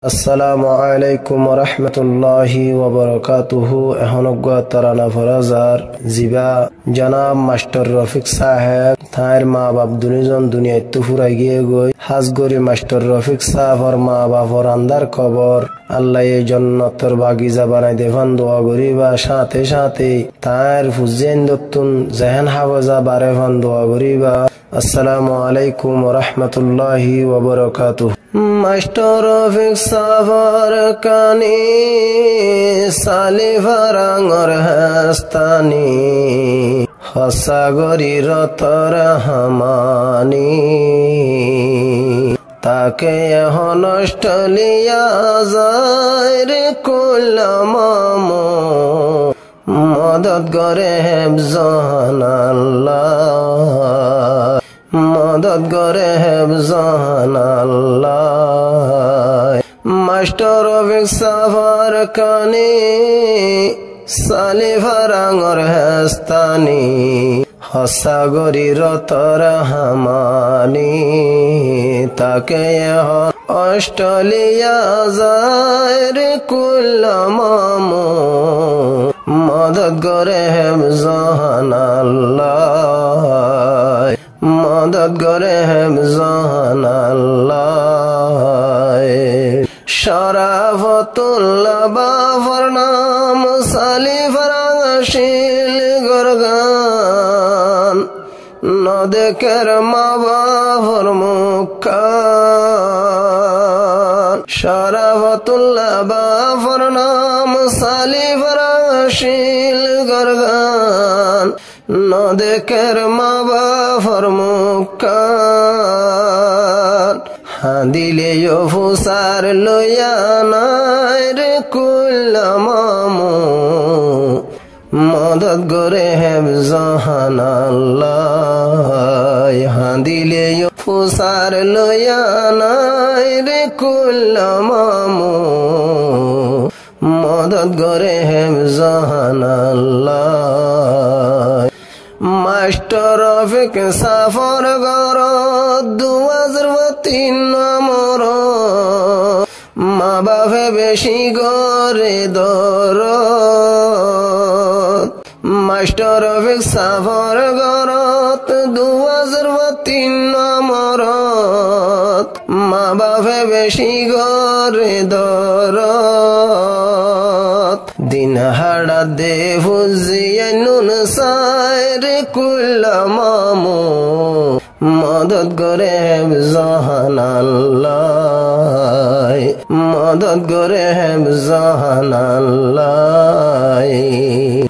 আসসালামু আলাইকুম ওয়া রাহমাতুল্লাহি ওয়া বারাকাতুহু। এহনগা তারানা ফরাজার জিবা জনাব মাস্টার রফিক সাহেব তার মা বাপ দুনিজন দুনিয়ায় তো ফুরাই গিয়ে গই হাজগরি মাস্টার রফিক সাহেবর মা বাপর আন্দার খবর আল্লাহ এই জন্নতর বাগিচা বানাই দেভান দোয়া করিবা সাথে সাথে তার ফুজেন দত্তুন জাহান হাওয়াজা বারে ভান দোয়া করিবা। আসসালামু আলাইকুম ওয়া রাহমাতুল্লাহি ওয়া বারাকাতুহু। মাস্টার রফিক সাফর কানি সালি ফারাঙর হাস্তানি হসাগরি রতর হামানি তাকে এখন অস্ট্রেলিয়া যায় রে কুল্লামাম মদত করে হেফজান আল্লাহ মদত করে হেফজান আল্লাহ। মাস্টার রফিক সাফর কানি সালি ফারাঙর হেস্তানি হসাগরি রতর হামানি তাকে এখন অস্ট্রেলিয়া যায় রে কুল্লামাম মদত করে হেফজান আল্লাহ মদত করে হেফজান আল্লাহ। শরাফতুল্লাহ বাফর নাম সালি ফারাঙশিল গরগান নদেকের মা বাফর মুখান শরাফতুল্লাহ বাফর নাম সালি ফারাঙশিল গরগান নদেকের মা বাফর মুখান হাদিলে ফুসার লইয়া নাই রে কুল্লামাম মদত করে হেফজান আল্লাহ হাদিলে ফুসার লইয়া নাই রে কুল্লামাম মদত করে হেফজান আল্লাহ। মাস্টার রফিক সাফর গর 2003 নম্বর মা বাপে বেশি গরে দর মাস্টার রফিক সাফর গর 2003 নম্বর মা বাপে বেশি গরে দর দিন হাড়া দে ফুজিয়ে নুন সাইর কুল্লামাম মদত করে হেফজান আল্লাহ মদত করে হেফজান আল্লাহ।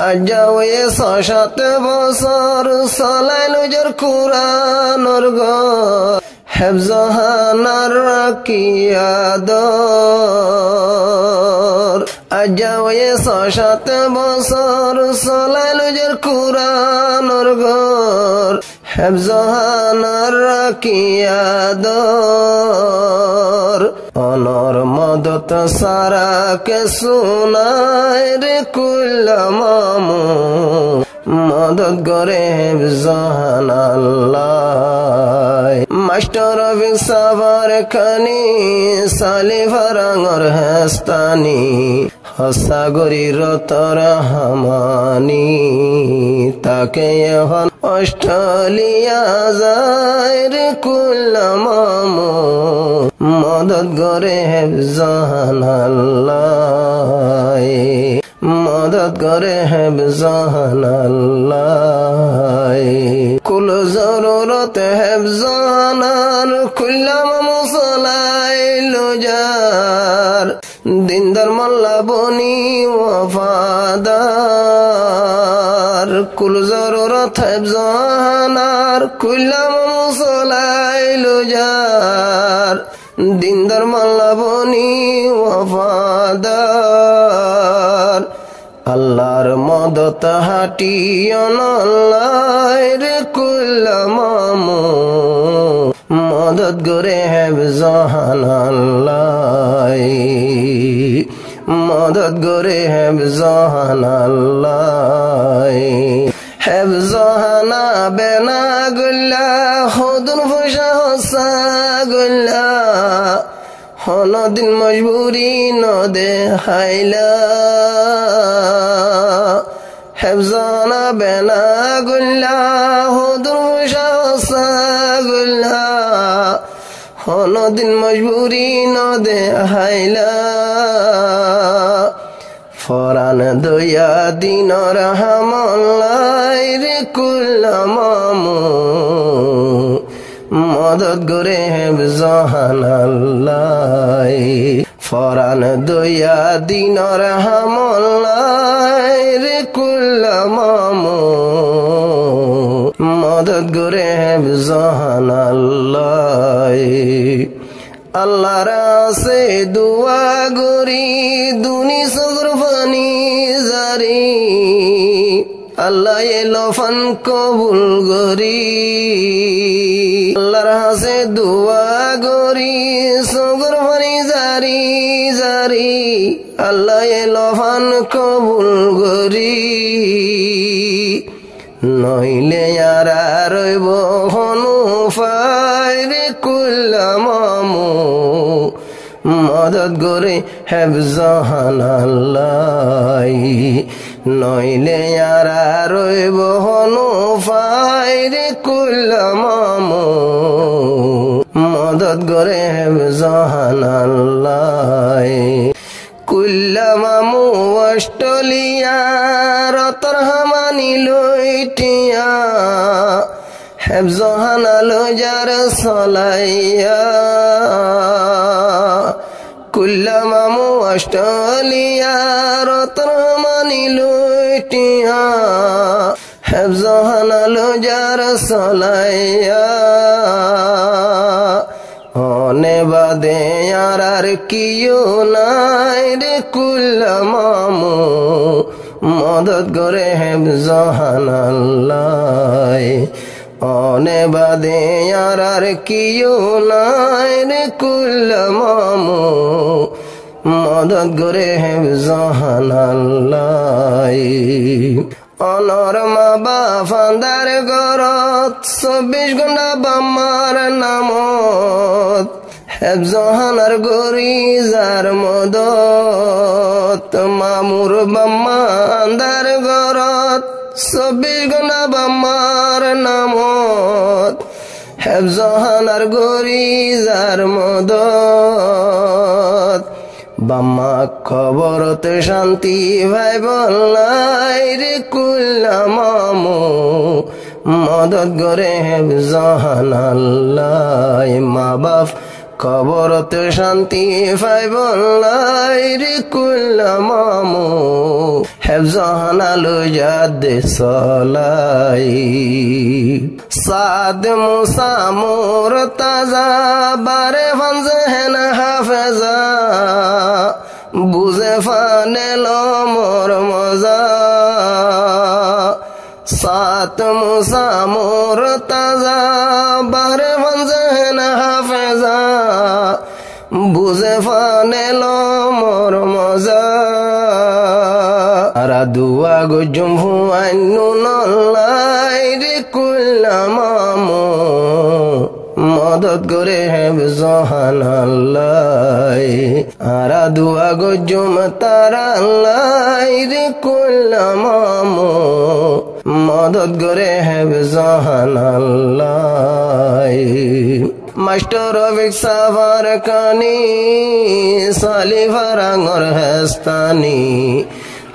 আজাও এ 6-7 বছর চলাইল জোর কুরআনর ঘর হেফজান আর রাকিয়াদর আজাও এ 6-7 বছর চলাইল জোর কুরআনর ঘর হেফজান আর রাকিয়াদর অনর মদত সারা কে সুনাই রে কুল্লামাম মদত করে হেফজান আল্লাহ। মাস্টার রফিক সাফর কানি সালি ফারাঙর হেস্তানি হসাগরি রতর হামানি তাকে এখন অস্ট্রেলিয়া যায় রে কুল্লামাম মদত করে হেফজান আল্লাহ মদত করে হেফজান আল্লাহ। কুল জরুরত হেফজান কুল্লামাম চলাইলো যার দিনদার মোল্লা বনি ওয়াফাদার কুল জরুরত হেফজান কুল্লামাম চলাইলো যার দিনদার মোল্লা বনি ওয়াফাদার আল্লাহর মদত হাটিও নল্লাই রে কুল্লামাম মদত করে হেফজান আল্লাহ মদত করে হেফজান আল্লাহ। হেফজানা বেনা গুল্লা খুদুন ফুসা হসা গুল্লা হনদিন মজবুরি নদে হাইলা হেফজানা বেনা গুল্লা হুদুর মুশাসা গুল্লা হনদিন মজবুরি নদে হাইলা ফরান দয়া দিন রহমাল্লাই রে কুল্লামামু মদত গরে হেফজাহানাল্লাই ফরান দয়া দিন রহমাল্লাই রে কুল্লামামু মদত গরে হেফজাহানাল্লাই আল্লাহ রাসে দুয়া গরি দুনি সগর ফানি জারি আল্লাহ এলফান কবুল গরি আল্লাহ রাসে দুয়া গরি সগর ফানি জারি জারি আল্লাহ এলফান কবুল গরি নইলে আর রইব হনু ফাইরে কুল্লামামু মদত গরে হেফজাহানাল্লাই নইলে আর রইব হনু ফাইরে কুল্লামামু মদত গরে হেফজাহানাল্লাই কুল্লামামু অস্ট্রেলিয়া রতর হামানি লইটিয়া হেফজাহানালো যার সলাইয়া কুল্লামামু অস্ট্রেলিয়া রতর হামানি লইটিয়া হেফজাহানালো যার সলাইয়া অনে বাদে আর কিও নাই রে কুল্লামামু মদত গরে হেফজাহানাল্লাই অনে বাদে আর কিও নাই রে কুল্লামামু মদত গরে হেফজাহানাল্লাই অনর মা বাফান্দার গরত 24 ঘন্টা বাম্মার নামত হেফজাহানার গরি যার মদত মামুর বাম্মান্দার গরত 24 ঘন্টা বাম্মার নামত হেফজাহানার গরি যার মদত বাম্মা খবরতে শান্তি ভাই বললাই রে কুল্লামামু মদত গরে হেফজাহানাল্লাই মা বাপ খবরতে শান্তি ভাই বললাই রে কুল্লামামু হেফজাহানালো যাদ সলাই সাদ মুসা মোর তাজা বারে ফানজে হেন হাফেজা বুঝে ফানেল মোর মজা সাত মুসা মোর তাজা বারে ফানজে হেন হাফেজা বুঝে ফানেল মোর মজা আর দুয়া গো জম্ভু আইনু নল্লাই রে কুল্লামামু মদত করে হেফজাহানাল্লাই আর দুয়া গো জম তারাল্লাই রে কুল্লামামু মদত করে হেফজাহানাল্লাই মাস্টার রফিক সাফার কানি সালি ফারাঙর হেস্তানি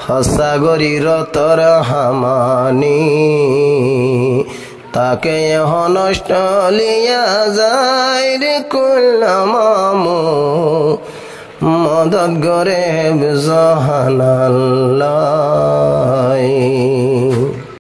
হসাগরি রতর হামানি তাকে এখন অস্ট্রেলিয়া যায় রে কুল্লামামু মদত গরে হেফজাহানাল্লাই।